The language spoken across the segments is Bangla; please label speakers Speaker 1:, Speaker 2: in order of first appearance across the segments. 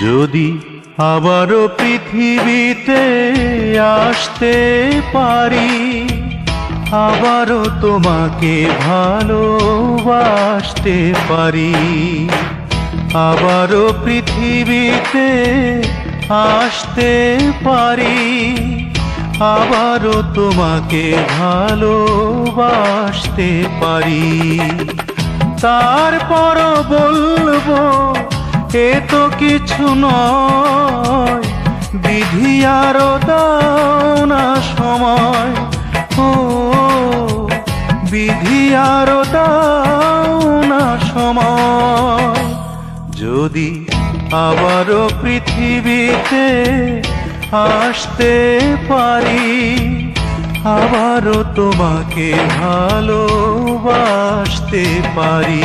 Speaker 1: যদি আবারও পৃথিবীতে আসতে পারি, আবারও তোমাকে ভালোবাসতে পারি। আবারও পৃথিবীতে আসতে পারি, আবারও তোমাকে ভালোবাসতে পারি। তারপরও বলবো এ তো কিছু নয়, বিধি আরো দাও না সময়। ও বিধি আরো দাও না সময়। যদি আবারও পৃথিবীতে আসতে পারি, আবারও তোমাকে ভালোবাসতে পারি।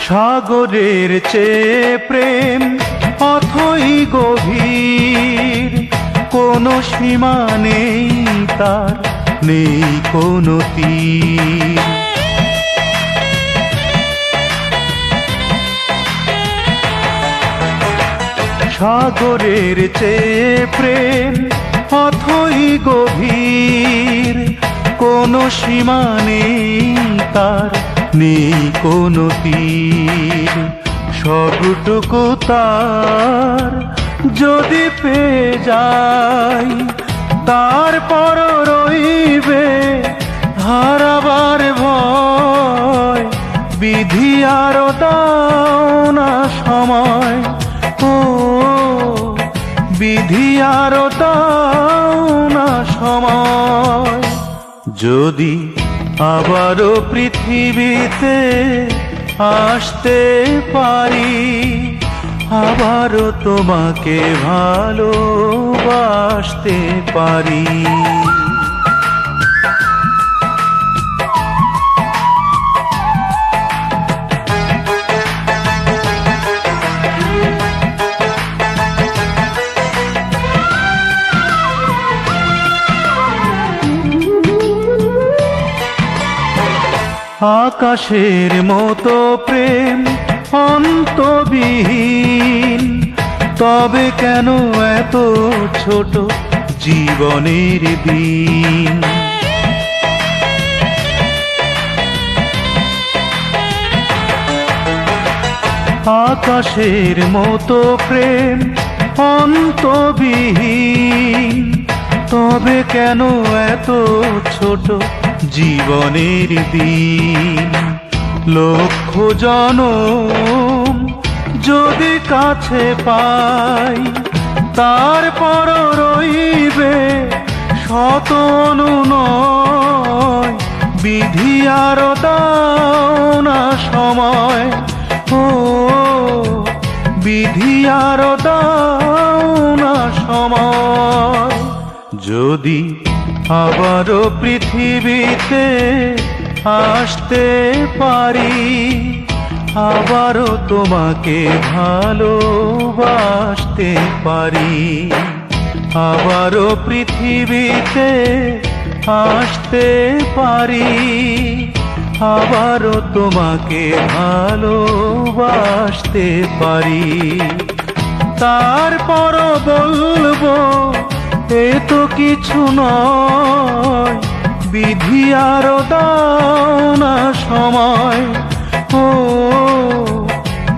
Speaker 1: সাগরের চেয়ে প্রেম অথই গভীর, কোনো সীমা নেই তার, নেই কোনো তীর। সাগরের চেয়ে প্রেম অথই গভীর, কোনো সীমা নেই তার, নেই কোনো তীর। সবটুকু তার যদি পেয়ে যাই, তারপর রইবে হারাবার ভয়। বিধি আরো দাও না সময়। ও বিধি আরো দাও না সময়। যদি আবারও পৃথিবীতে আসতে পারি, আবারও তোমাকে ভালোবাসতে পারি। আকাশের মতো প্রেম অন্তবিহীন, তবে কেন এত ছোট জীবনের দিন। আকাশের মতো প্রেম অন্তবিহীন, তবে কেন এত ছোট জীবনের দিন। লক্ষ জনম যদি কাছে পাই, তারপর রইবে শত অনুনয়। বিধি আরো দাও না সময়। ও বিধি আরো দাও না সময়। যদি আবারও পৃথিবীতে আসতে পারি, আবারও তোমাকে ভালোবাসতে পারি। আবারও পৃথিবীতে আসতে পারি, আবারও তোমাকে ভালোবাসতে পারি। তারপরও বলবো এ তো কিছু নয়, বিধি আরো দাও না সময়। ও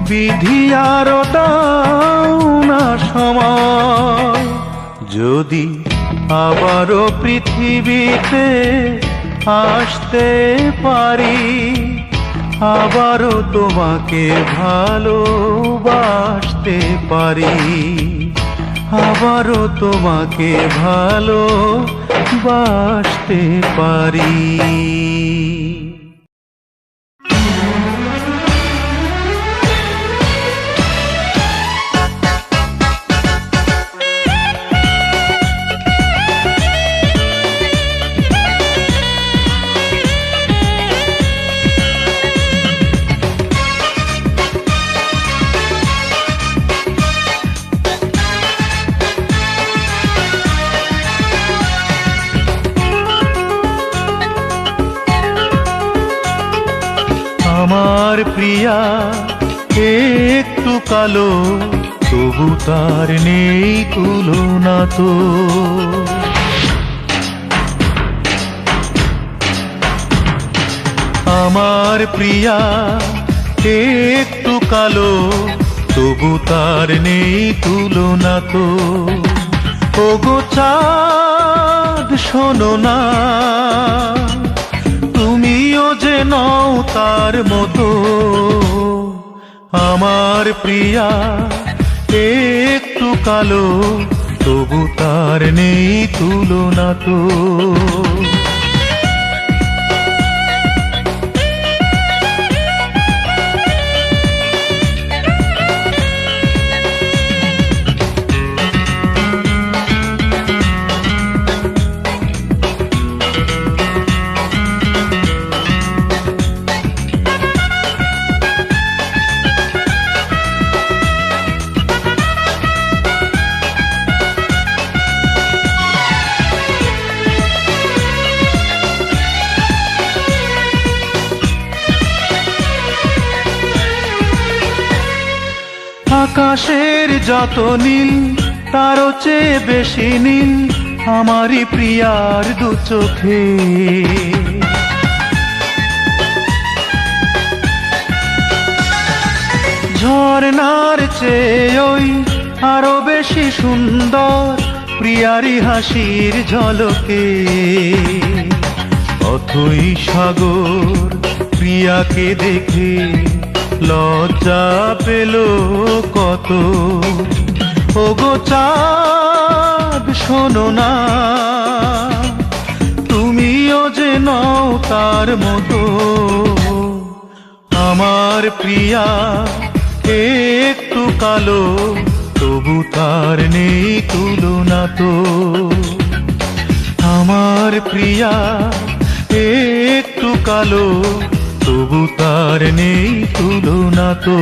Speaker 1: বিধি আরো দাও না সময়। যদি আবারও পৃথিবীতে আসতে পারি, আবারও তোমাকে ভালোবাসতে পারি। আবারও তোমাকে ভালোবাসতে পারি। আমার প্রিয়া একটু কালো, তবু তার নেই তুলনা তো। আমার প্রিয়া একটু কালো, তবু তার নেই তুলনা তো। ওগো চাঁদ শোনো না, তুমিও যে নও তার মতো। আমার প্রিয়া একটু কালো, তবু তার নেই তুলনা তো। আকাশের যত নীল, তারও চেয়ে বেশি নীল আমারই প্রিয়ার দু চোখে। ঝরনার চেয়ে ওই আরো বেশি সুন্দর প্রিয়ারি হাসির ঝলকে। অথই সাগর প্রিয়াকে দেখে লজ্জা পেল কত। ওগো চাঁদ শোনো না, তুমিও যে নও তার মতো। আমার প্রিয়া একটু কালো, তবু তার নেই তুলনা তো। আমার প্রিয়া একটু কালো, তবু তার নেই তুলনা তো।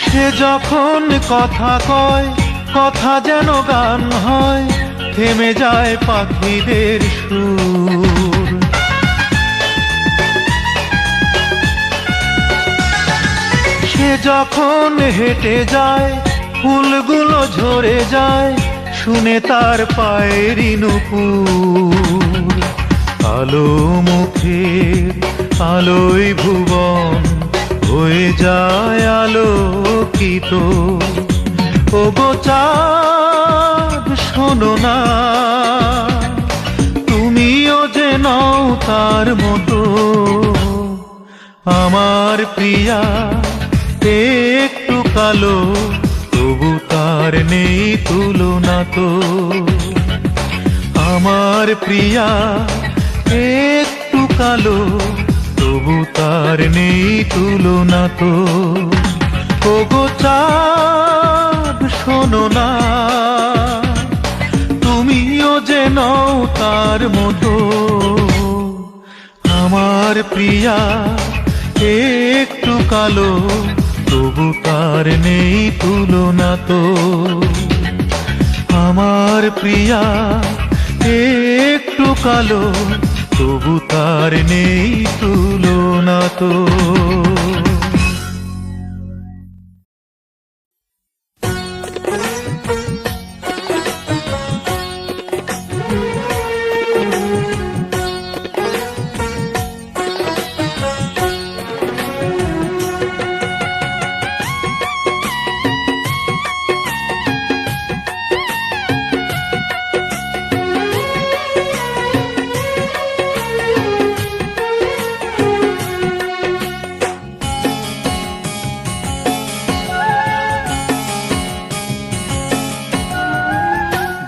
Speaker 1: সে যখন কথা কয়, কথা যেন গান হয়, থেমে যায় পাখিদের সুর। সে যখন হেঁটে যায়, ফুলগুলো ঝরে যায়, শুনে তার পায়েরই নুপুর। আলো মুখের আলোয় ভুবন হয়ে যায় আলোকিত। ওগো চাঁদ শোনো না, তুমিও যে নও তার মতো। আমার প্রিয়া একটু কালো, তবু তার নেই তুলনা তো। আমার প্রিয়া একটু কালো, তবু তার নেই তুলনা তো। ওগো চাঁদ শোনো না, তুমিও যে নও তার মতো। আমার প্রিয়া একটু কালো, তবু তার নেই তুলনা তো। আমার প্রিয়া একটু কালো, তবু তার নেই তুলনা তো।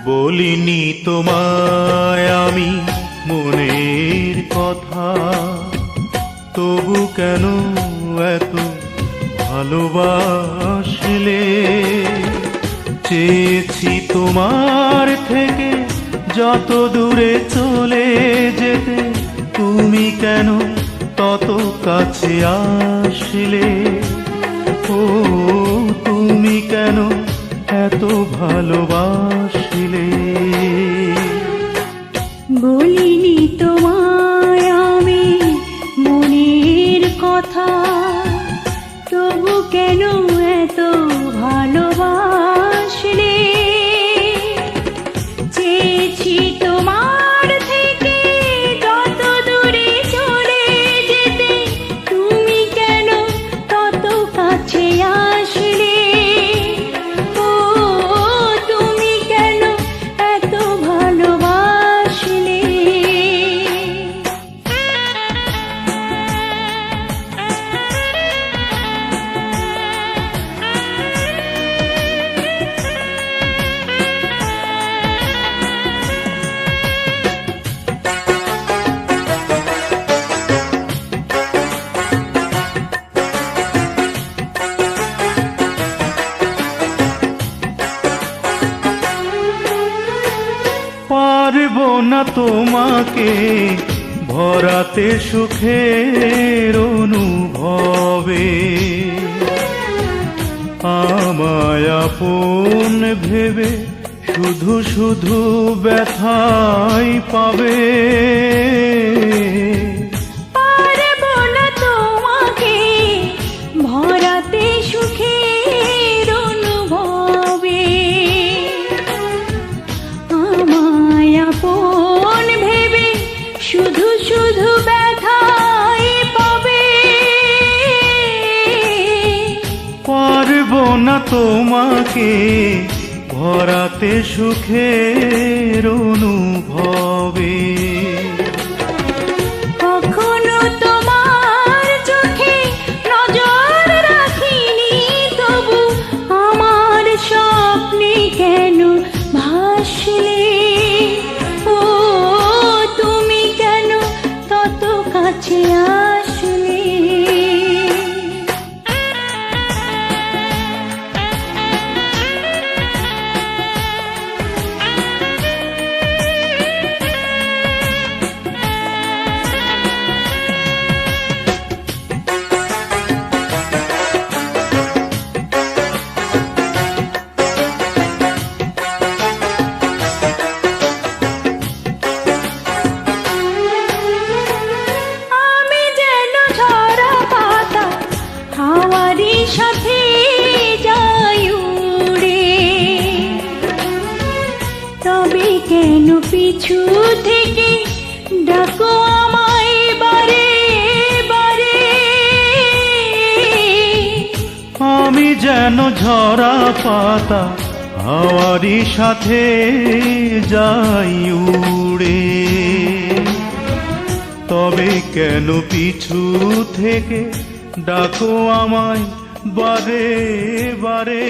Speaker 1: বলিনি তোমায় আমি মনের কথা, তবু কেন এত ভালোবাসলে? চেয়েছি তোমার থেকে যত দূরে চলে যেতে, তুমি কেন তত কাছে আসলে? ও তুমি কেন এত ভালোবাসলে?
Speaker 2: বলিনি তোমায় আমি মনের কথা, তবু কেন এত ভালোবাসলে? চেয়েছি তোমার থেকে যত দূরে চলে যেতে, তুমি কেন তত কাছে আসলে? ও তুমি কেন এত ভালোবাসলে?
Speaker 1: পারবো না তোমাকে ভরাতে সুখের অনুভবে, আমায় আপন ভেবে শুধু শুধু ব্যথাই পাবে।
Speaker 2: পারবো না তোমাকে ভরাতে সুখের অনুভবে, আমায় আপন ভেবে শুধু শুধু ব্যথাই পাবে।
Speaker 1: পারবো না তোমাকে ভরাতে সুখের অনুভবে,
Speaker 2: কখনো তোমার চোখে নজর রাখিনি, তবু আমার স্বপ্নে কেন ভাসলে? ও তুমি কেন তত কাছে আসলে? আমি যেন ঝরা পাতা হাওয়ারই সাথে যাই উড়ে, তবে কেন পিছু থেকে ডাকো আমায় বারে বারে?
Speaker 1: আমি যেন ঝরা পাতা হাওয়ারই সাথে যাই উড়ে, তবে কেন পিছু থেকে ডাকো আমায় বারে বারে?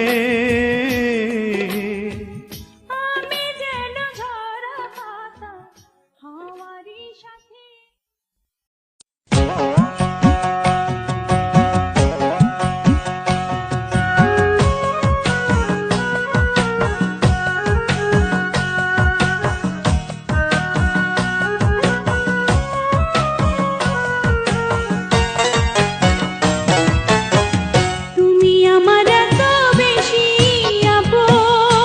Speaker 2: আমি যেন ঝরা পাতা হাওয়ারই সাথে। তুমি আমার এত বেশি আপন,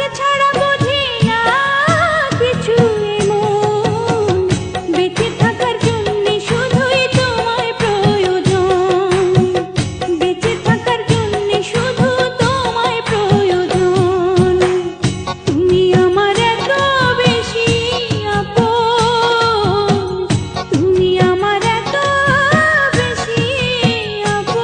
Speaker 2: তোমাকে ছাড়া বুঝি না কিছু এমন, বেঁচে থাকার জন্য শুধুই তোমায় প্রয়োজন, বেঁচে থাকার জন্য শুধু তোমায় প্রয়োজন। তুমি আমার এত বেশি আপন, তুমি আমার এত বেশি আপন।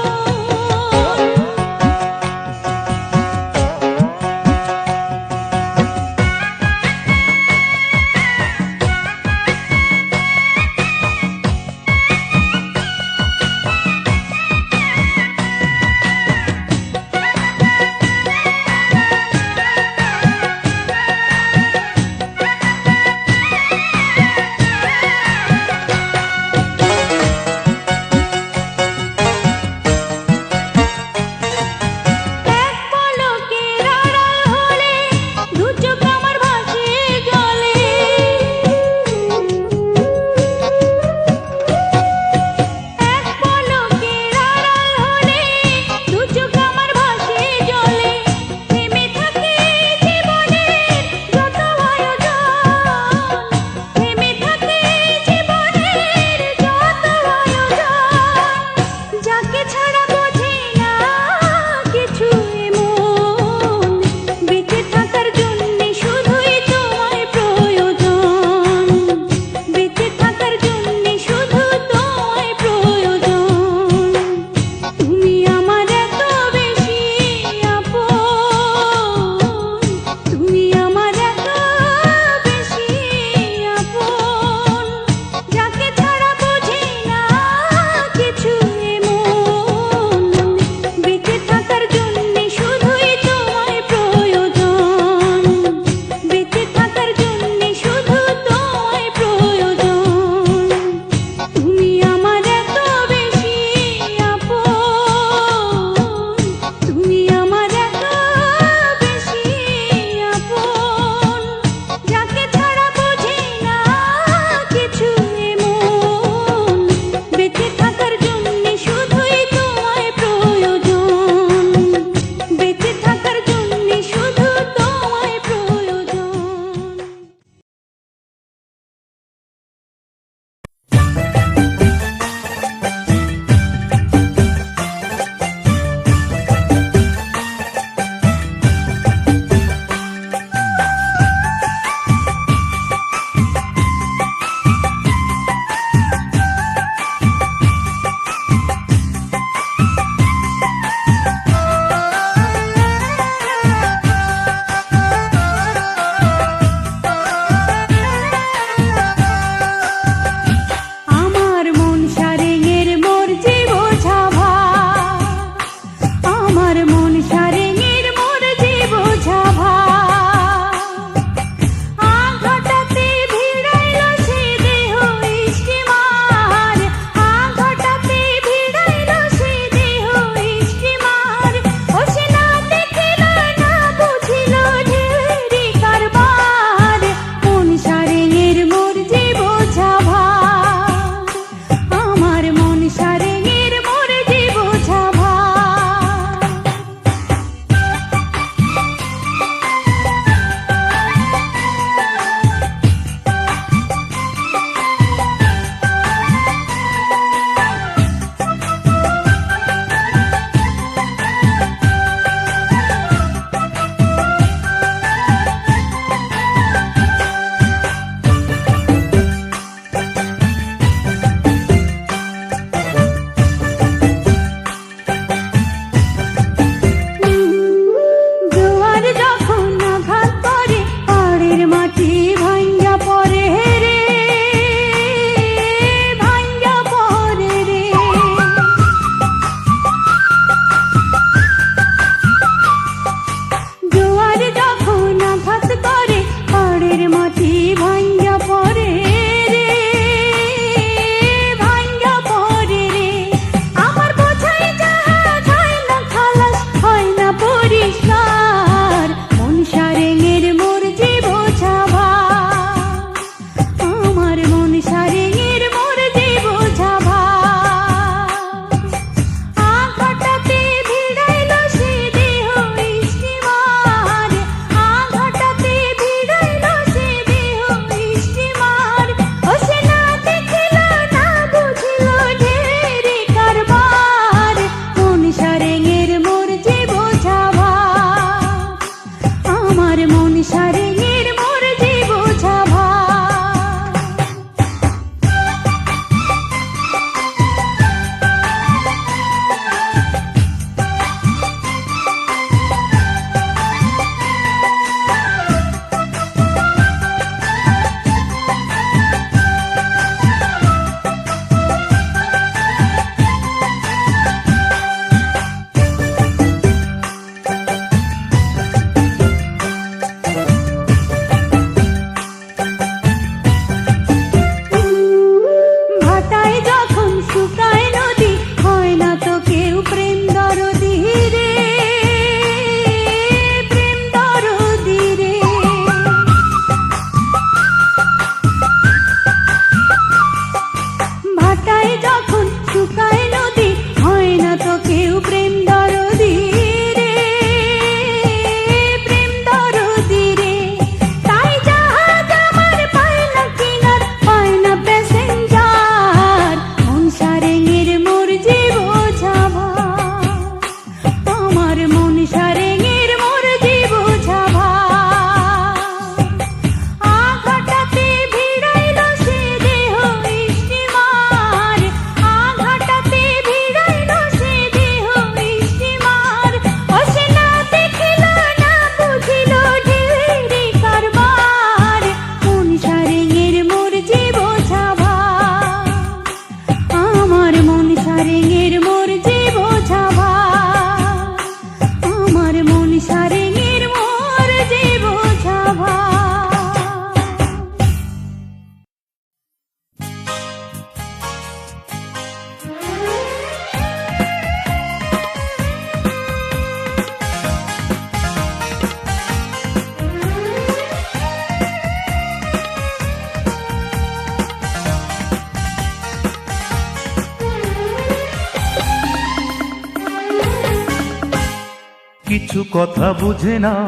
Speaker 1: কিছু কথা বুঝে নাও,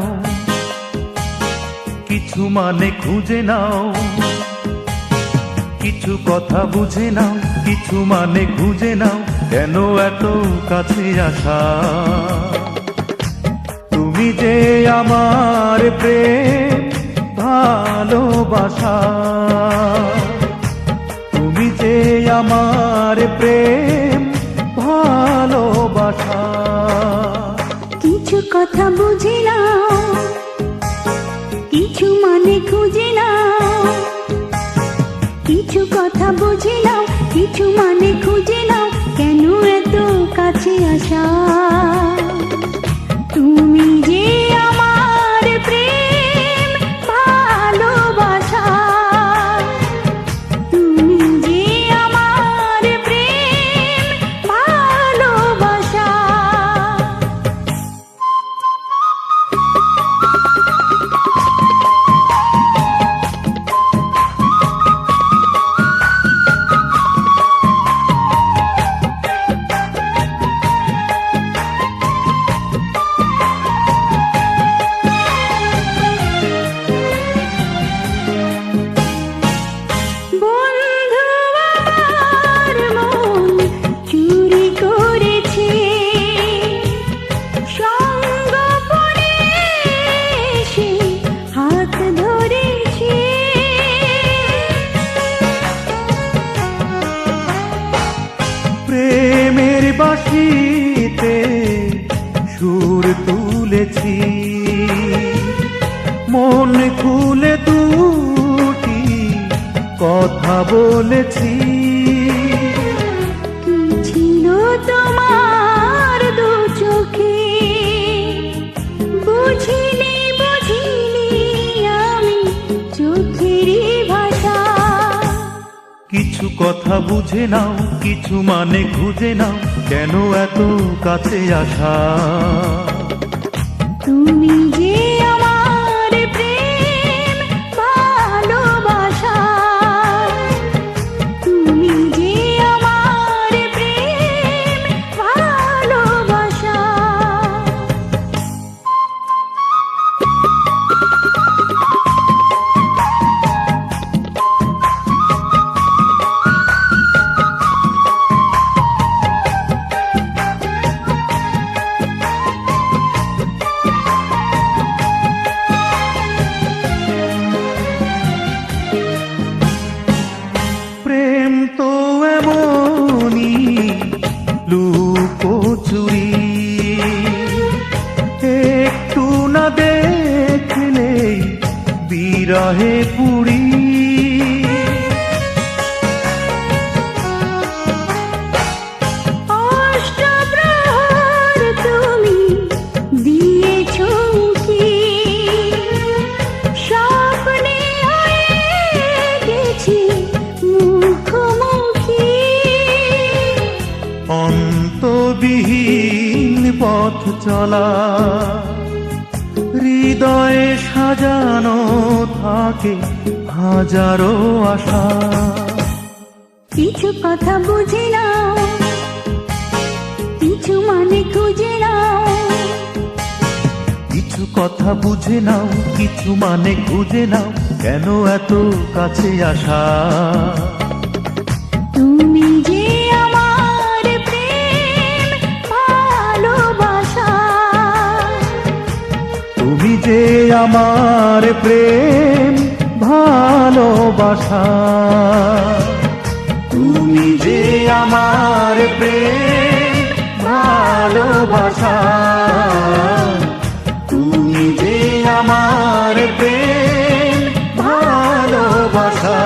Speaker 1: কিছু মানে খুঁজে নাও। কিছু কথা বুঝে নাও, কিছু মানে খুঁজে নাও, কেন এত কাছে আসা? তুমি যে আমার প্রেম ভালোবাসা, তুমি যে আমার প্রেম ভালোবাসা।
Speaker 2: কিছু কথা বুঝে নাও, কিছু মানে খুঁজে নাও। কিছু কথা বুঝে নাও, কিছু মানে খুঁজে নাও, কেন এত কাছে আসা? তুমি যে আমার প্রেম ভালোবাসা, তুমি যে আমার প্রেম ভালোবাসা। বন্ধু আমার মন চুরি করেছে, সঙ্গোপনে এসে হাত ধরেছে।
Speaker 1: প্রেমের বাঁশিতে সুর তুলেছি, মন খুলে দুটি কথা বলেছি।
Speaker 2: কি ছিল তোমার দু চোখে, বুঝিনি বুঝিনি আমি চোখেরই ভাষা।
Speaker 1: কিছু কথা বুঝে নাও, কিছু মানে খুঁজে নাও, কেন এত কাছে আসা?
Speaker 2: তুমি যে আমার প্রেম ভালোবাসা, তুমি যে আমার প্রেম ভালোবাসা।
Speaker 1: প্রেম তো এমনই লুকোচুরি, একটু না দেখলেই বিরহে পুরি।
Speaker 2: অষ্টপ্রহর তুমি দিয়েছ উঁকি, স্বপ্নে হয়ে গেছি মুখোমুখি।
Speaker 1: অন্তবিহীন পথ চলা, হৃদয়ে সাজানো থাকে হাজারো আশা।
Speaker 2: কিছু কথা বুঝে নাও, কিছু মানে খুঁজে নাও।
Speaker 1: কিছু কথা বুঝে নাও, কিছু মানে খুঁজে নাও, কেন এত কাছে আসা?
Speaker 2: তুমি যে আমার প্রেম ভালোবাসা,
Speaker 1: তুমি যে আমার প্রেম ভালোবাসা। তুমি যে আমার প্রেম ভালোবাসা। তুমি যে আমার প্রেম ভালোবাসা।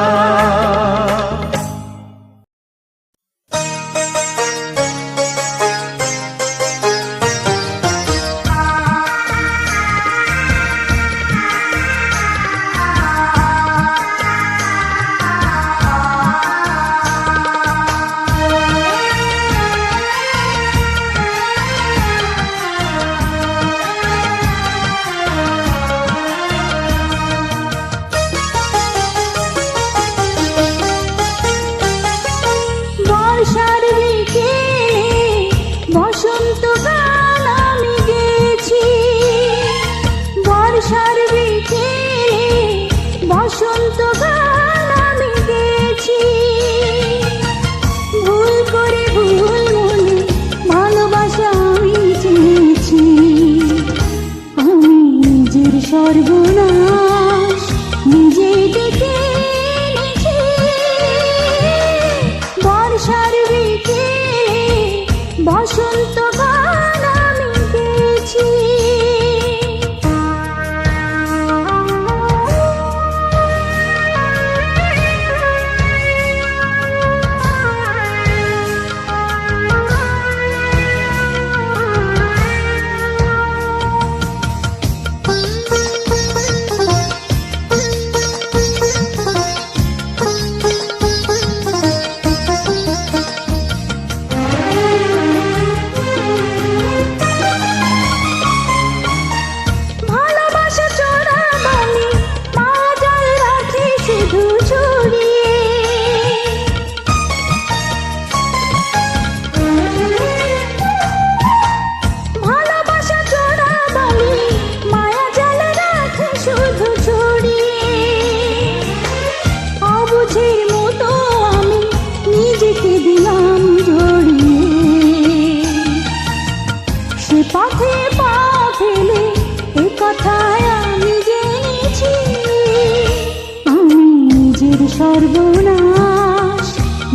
Speaker 2: সর্বনাশ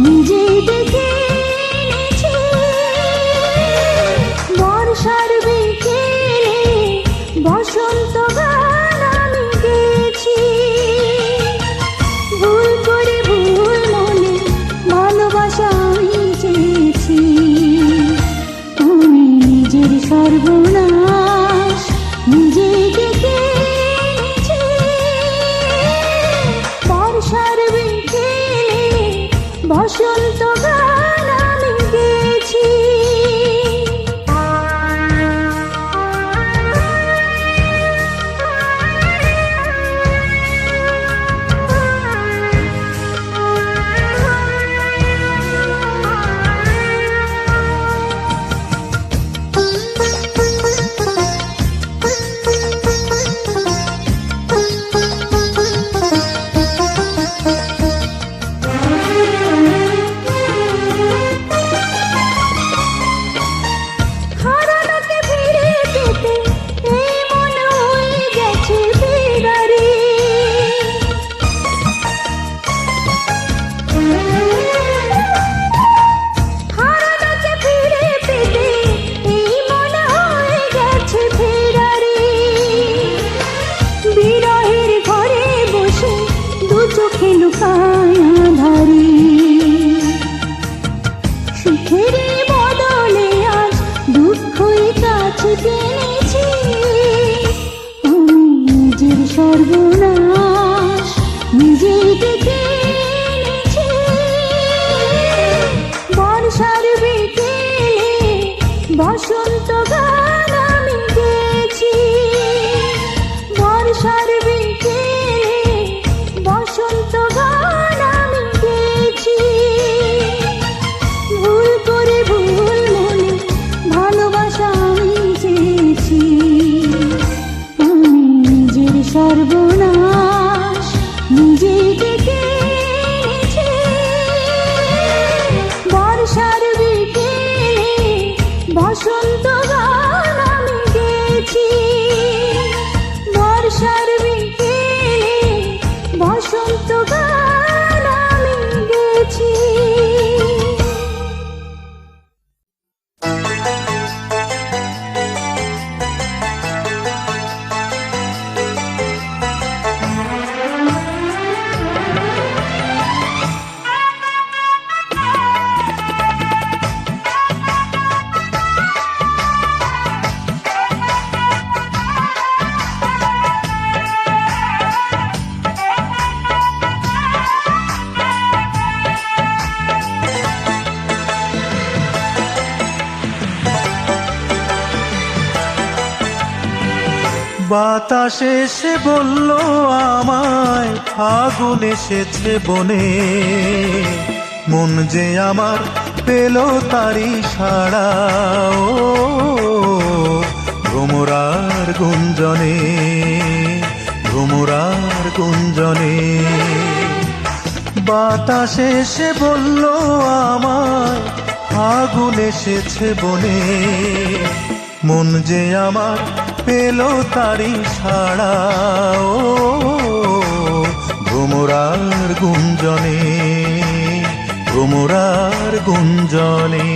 Speaker 2: নিজে ডেকে এনেছি। বর্ষার বিকেলে বসন্ত গান আমি গেয়েছি। ভুল করে ভুল মনে ভালোবাসা আমি চেয়েছি। আমি নিজের সর্বনাশ নিজে ডেকে এনেছি। বর্ষার বিকেলে বসন্ত গান আমি গেয়েছি। হারানোকে ফিরে পেতে এই মন হয়ে গেছে বেগারে। হারানোকে ফিরে পেতে এই মন হয়ে গেছে ফেরারে। বিরহের ঘরে বসে দু চোখে লুকায় আঁধারে। সুখের বদলে আজ দুঃখই কাছে টেনেছি। আমি নিজের সর্বনাশ নিজে ডেকে এনেছি। বর্ষার বিকেলে বসন্ত গান আমি গেয়েছি। বর্ষার বিকেলে বসন্ত গান আমি গেয়েছি। ভুল করে ভুল মনে ভালোবাসা আমি চেয়েছি। আমি নিজের সর্বনাশ নিজে ডেকে এনেছি। বর্ষার বিকেলে বসন্ত গান আমি গেয়েছি। বর্ষার বিকেলে বসন্ত গান আমি গেয়েছি।
Speaker 1: বাতাস এসে বলল আমায় ফাগুন এসেছে বনে। মন যে আমার পেল তারি সাড়া ও ভ্রমরার গুঞ্জনে, ভ্রমরার গুঞ্জনে। বাতাস এসে বলল আমায় ফাগুন এসেছে বনে। মন যে আমার পেল তারি সাড়া ও ভ্রমরার গুঞ্জনে, ভ্রমরার গুঞ্জনে।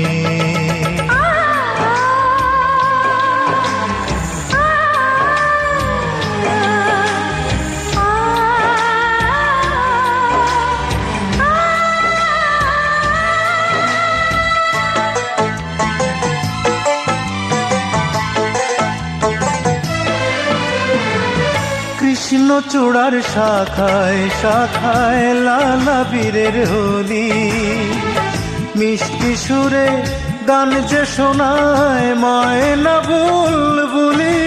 Speaker 1: কৃষ্ণচূড়ার শাখায় শাখায় লালা বীরের হোলি। মিষ্টি সুরে গান যে শোনায় ময়না বুলবুলি।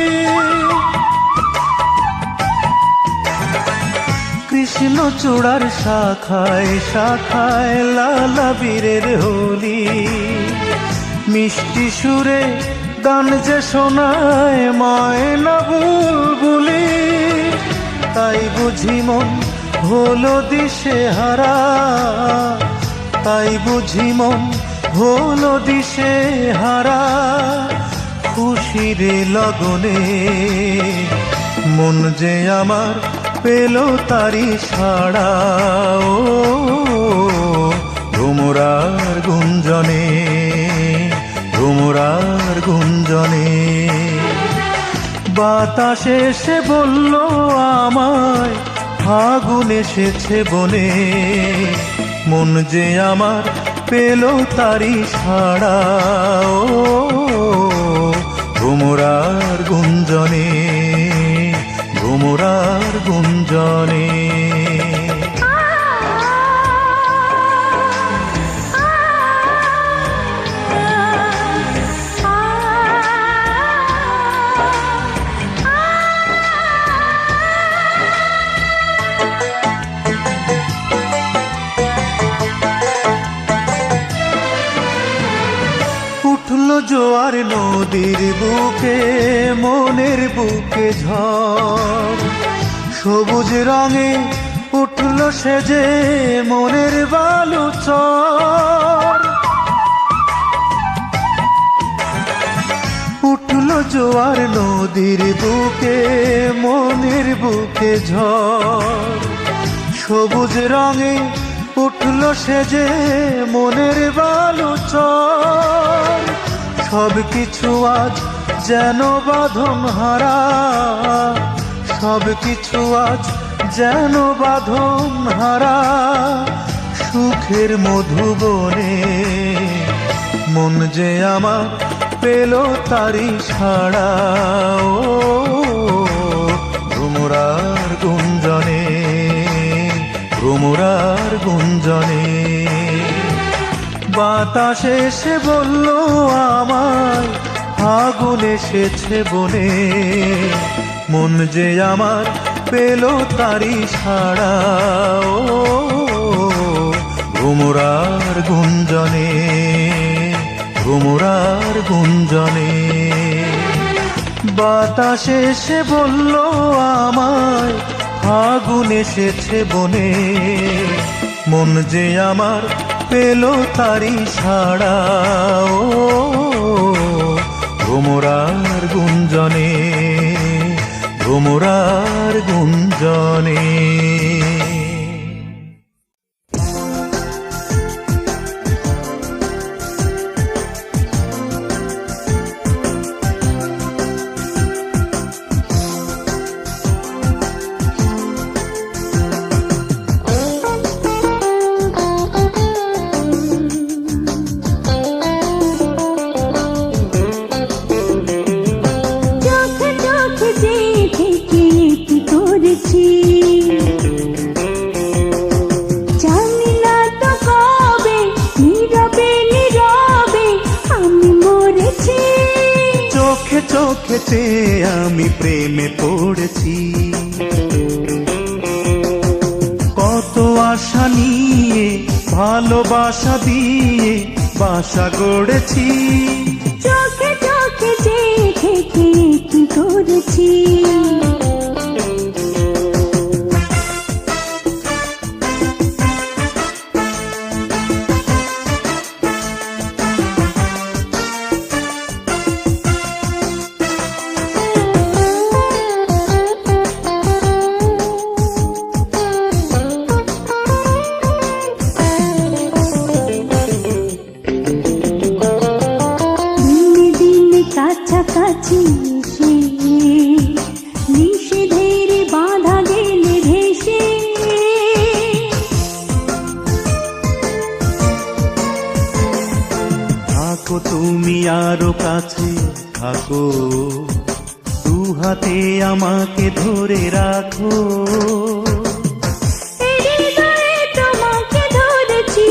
Speaker 1: কৃষ্ণচূড়ার শাখায় শাখায় লালা বীরের হোলি। মিষ্টি সুরে গান যে শোনায় ময়না বুলবুলি। তাই বুঝি মন হলো দিশে হারা, তাই বুঝি মন হলো দিশে হারা। খুশির লগনে মন যে আমার পেল তারি সাড়া ও ভ্রমরার গুঞ্জনে, ভ্রমরার গুঞ্জনে। বাতাসে এসে বলল আমায় ফাগুন এসেছে বনে, মন যে আমার পেল তারি সাড়া ও ভ্রমরার গুঞ্জনে, ভ্রমরার গুঞ্জনে। উঠল জোয়ার নদীর বুকে, মনের বুকে ঝড়, সবুজ রঙে উঠল সেজে মনের বালুচর। উঠল জোয়ার নদীর বুকে, মনের বুকে ঝড়, সবুজ রঙে উঠল সেজে মনের বালুচর। সব কিছু আজ যেন বাঁধন হারা, সব কিছু আজ যেন বাঁধন হারা, সুখের মধুবনে মন যে আমার পেল তারি সাড়া ও ভ্রমরার গুঞ্জনে, ভ্রমরার গুঞ্জনে। বাতাসে এসে বলল আমায় ফাগুন এসেছে বনে, মন যে আমার পেল তারি সাড়া ও ভ্রমরার গুঞ্জনে, ভ্রমরার গুঞ্জনে। বাতাসে এসে বলল আমায় ফাগুন এসেছে বনে, মন যে আমার পেল তারি সাড়া ও ভ্রমরার গুঞ্জনে, ভ্রমরার গুঞ্জনে।
Speaker 2: জানি না তো কবে নীরবে নীরবে আমি মরেছি,
Speaker 1: চোখে চোখে চেয়ে আমি প্রেমে পড়েছি। কত আশা নিয়ে ভালোবাসা দিয়ে বাসা গড়েছি,
Speaker 2: চোখে চোখে চেয়ে থেকে কি করেছি। কাছাকাছি এসে নিষেধের বাধা গেলে ভেসে,
Speaker 1: থাকো তুমি আরো কাছে থাকো, দু হাতে আমাকে ধরে রাখো।
Speaker 2: হৃদয়ে তোমাকে ধরেছি,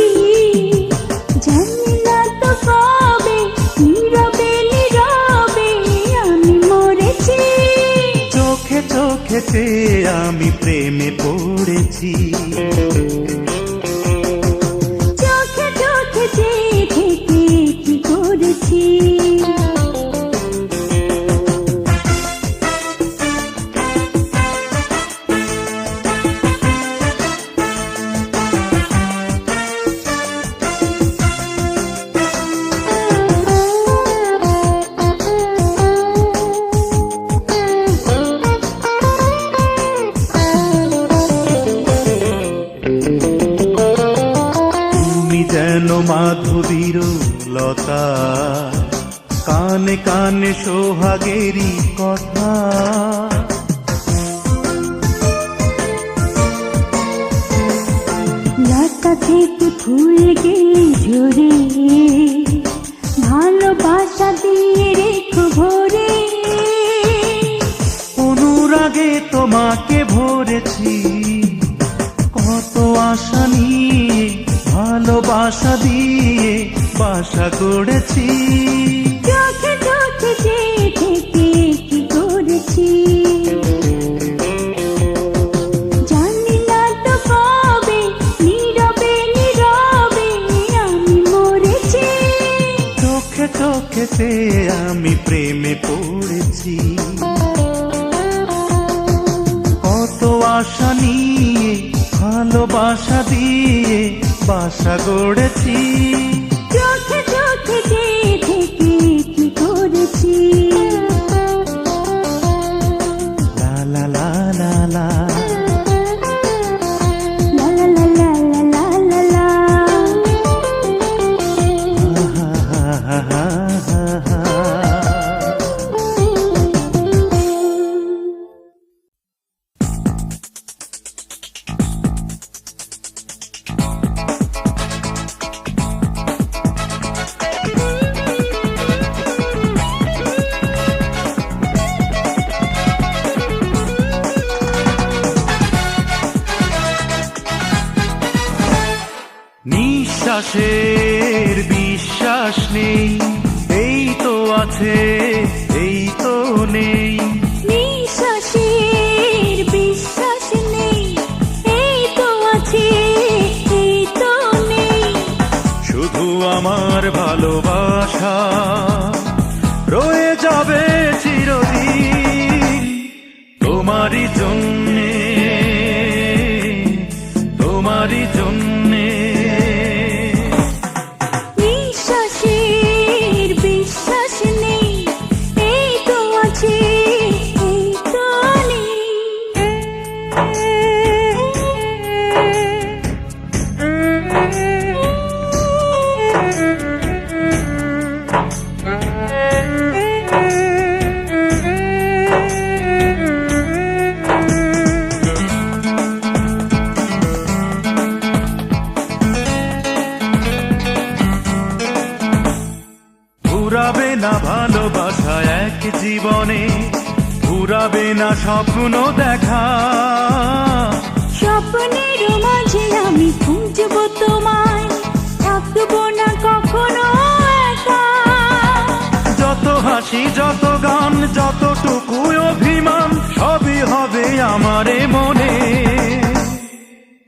Speaker 2: জানি না তো কবে নীরবে নীরবে আমি মরেছি,
Speaker 1: চোখে চোখে চেয়ে আমি প্রেমে পড়েছি,
Speaker 2: চোখে চোখে চেয়ে থেকে কি করেছি।
Speaker 1: মাধবীর লতা, কানে কানে সোহাগেরই কথা।
Speaker 2: লতা থেকে ফুল গেলে ঝরে, ভালোবাসা দিয়ে রেখো ভরে।
Speaker 1: অনুরাগে তোমাকে ভরেছি, কত আশা নিয়ে ভালোবাসা দিয়ে বাসা গড়েছি।
Speaker 2: চোখে চোখে দেখে কি করেছি, জানি না তো কবে নীরবে নীরবে আমি মরেছি।
Speaker 1: চোখে চোখেতে আমি প্রেমে পড়েছি, কত আশা নিয়ে ভালোবাসা দিয়ে বাসা গড়েছি।
Speaker 2: চোখে চোখে দেখে কি করেছি।
Speaker 1: লা লা লা লা লা,
Speaker 2: লা লা লা লা লা লা লা।
Speaker 1: হা হা হা হা হা হা। নিঃশ্বাসের বিশ্বাস নেই, এই তো আছে এই তো নেই।
Speaker 2: নিঃশ্বাসের বিশ্বাস নেই, এই তো আছে এই তো নেই।
Speaker 1: শুধু আমার ভালোবাসা রয়ে যাবে চিরদিন তোমারই জন্যে, তোমারই জন্যে।
Speaker 2: নিঃশ্বাসের বিশ্বাস নেই, এই তো আছে এই তো নেই।
Speaker 1: ঘুরাবে না ভালোবাসা এক জীবনে, ঘুরাবে না স্বপ্ন দেখা।
Speaker 2: স্বপ্নের মাঝে আমি খুঁজবো তোমায়, থাকবো না কখনো একা।
Speaker 1: যত হাসি যত গান যতটুকু অভিমান সবই হবে আমারে মনে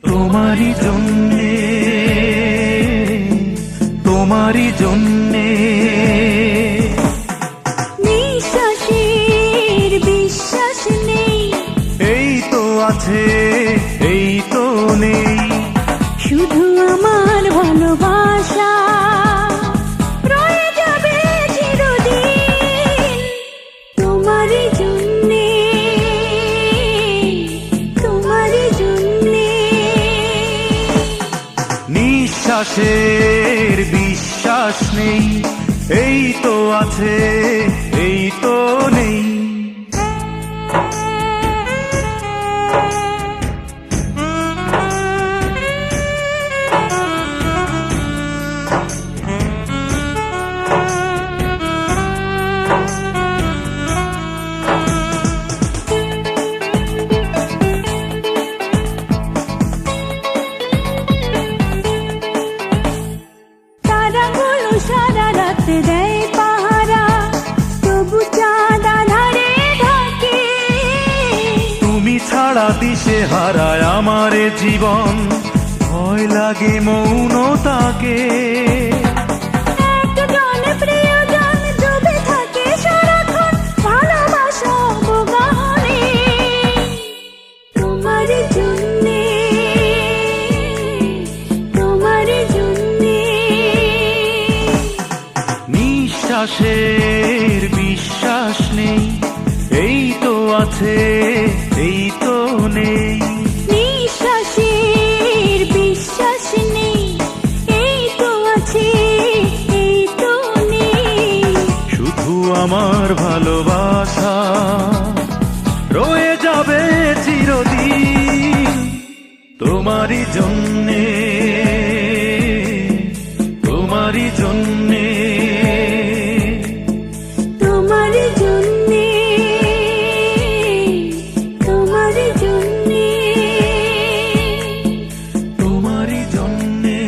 Speaker 1: তোমারই জন্যে, তোমারই জন্যে।
Speaker 2: নিঃশ্বাসের বিশ্বাস নেই,
Speaker 1: এই তো আছে এই তো নেই।
Speaker 2: শুধু আমার ভালোবাসা রয়ে যাবে চিরদিন তোমারই জন্যে, তোমারই জন্যে।
Speaker 1: নিঃশ্বাসের বিশ্বাস নেই, এই তো আছে এই তো নেই।
Speaker 2: তারাগুলো সারা রাত দেয় পাহারা, তবু চাঁদ আধারে থাকে।
Speaker 1: তুমি ছাড়া দিশে হারায় আমার জীবন, ভয় লাগে মৌনতাকে।
Speaker 2: একজন প্রিয়জন ডুবে থাকে সারাক্ষণ ভালোবাসা অবগাহনে। তোমার জন্যে, তোমার জন্যে।
Speaker 1: নিঃশ্বাসের বিশ্বাস নেই, এই তো আছে এই তো নেই।
Speaker 2: নিঃশ্বাসের বিশ্বাস নেই, এই তো আছে
Speaker 1: তোমারই জন্যে, তোমারই জন্যে,
Speaker 2: তোমারই জন্যে, তোমারই জন্যে,
Speaker 1: তোমারই জন্যে,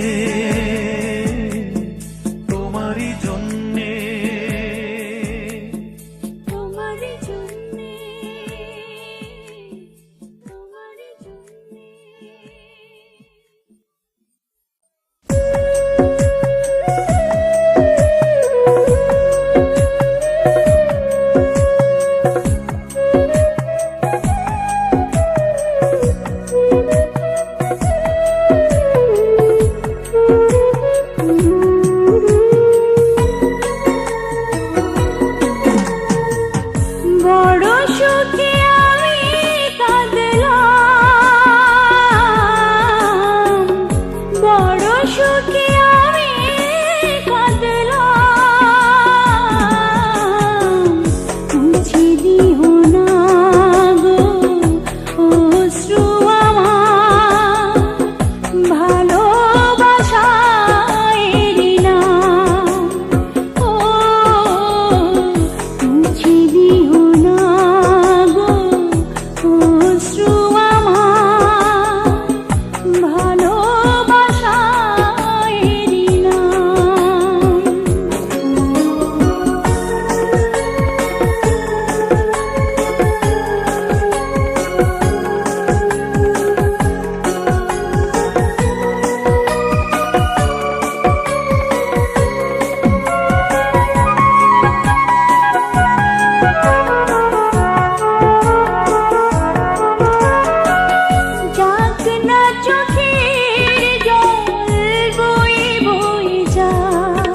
Speaker 1: তোমারই জন্যে,
Speaker 2: তোমারই জন্যে, তোমারই জন্যে। বড় সুখে আমি কাঁদলাম, বড় সুখে আমি কাঁদলাম, মুছে দিও না গো অশ্রু আমার, ভালোবাসার নাম। ও মুছে দিও না গো অশ্রু আমার, ভালোবাসার নাম। যাক না চোখের জল বয়ে বয়ে যায়,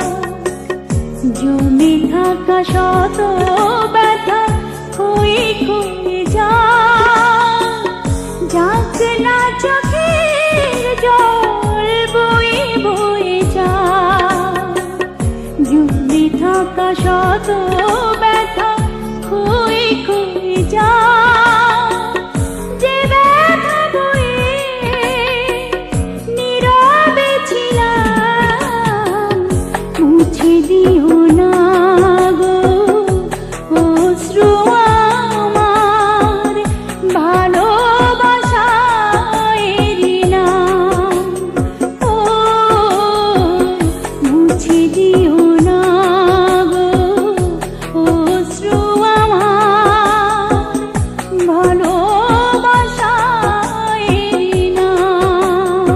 Speaker 2: জমে থাকা শত ব্যথা হয়ে ক্ষয়ে যায়। যাক না চোখের জল বয়ে বয়ে যায়, জমে থাকা শত ব্যথা হয়ে ক্ষয়ে যায়। যে ব্যথা বয়ে নীরবে ছিলাম, মুছে দিও না গো অশ্রু আমার, ভালোবাসার নাম। ও মুছে দিও না গো অশ্রু আমার, ভালোবাসার নাম।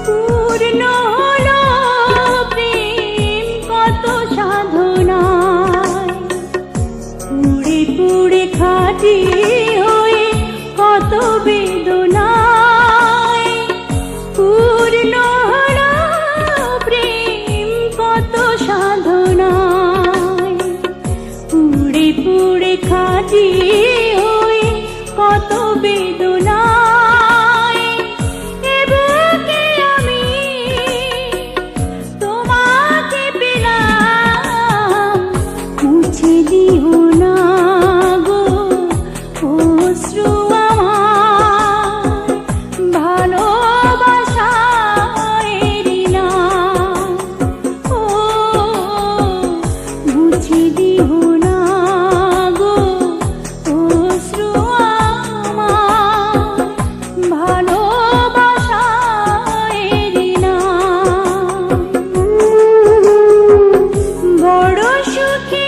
Speaker 2: পূর্ণ হলো প্রেম কত সাধনায়, পুড়ে পুড়ে খাঁটি হয়ে কত বেদনায়। পূর্ণ হলো প্রেম কত সাধনায়, পুড়ে পুড়ে খাঁটি হয়ে কত বেদনায়। এ বুকে আমি তোমাকে পেলাম, মুছে দিও না গো অশ্রু আমার, ভালোবাসার নাম। ও মুছে দিও না গো অশ্রু আমার, ভালোবাসার নাম। বড় সুখে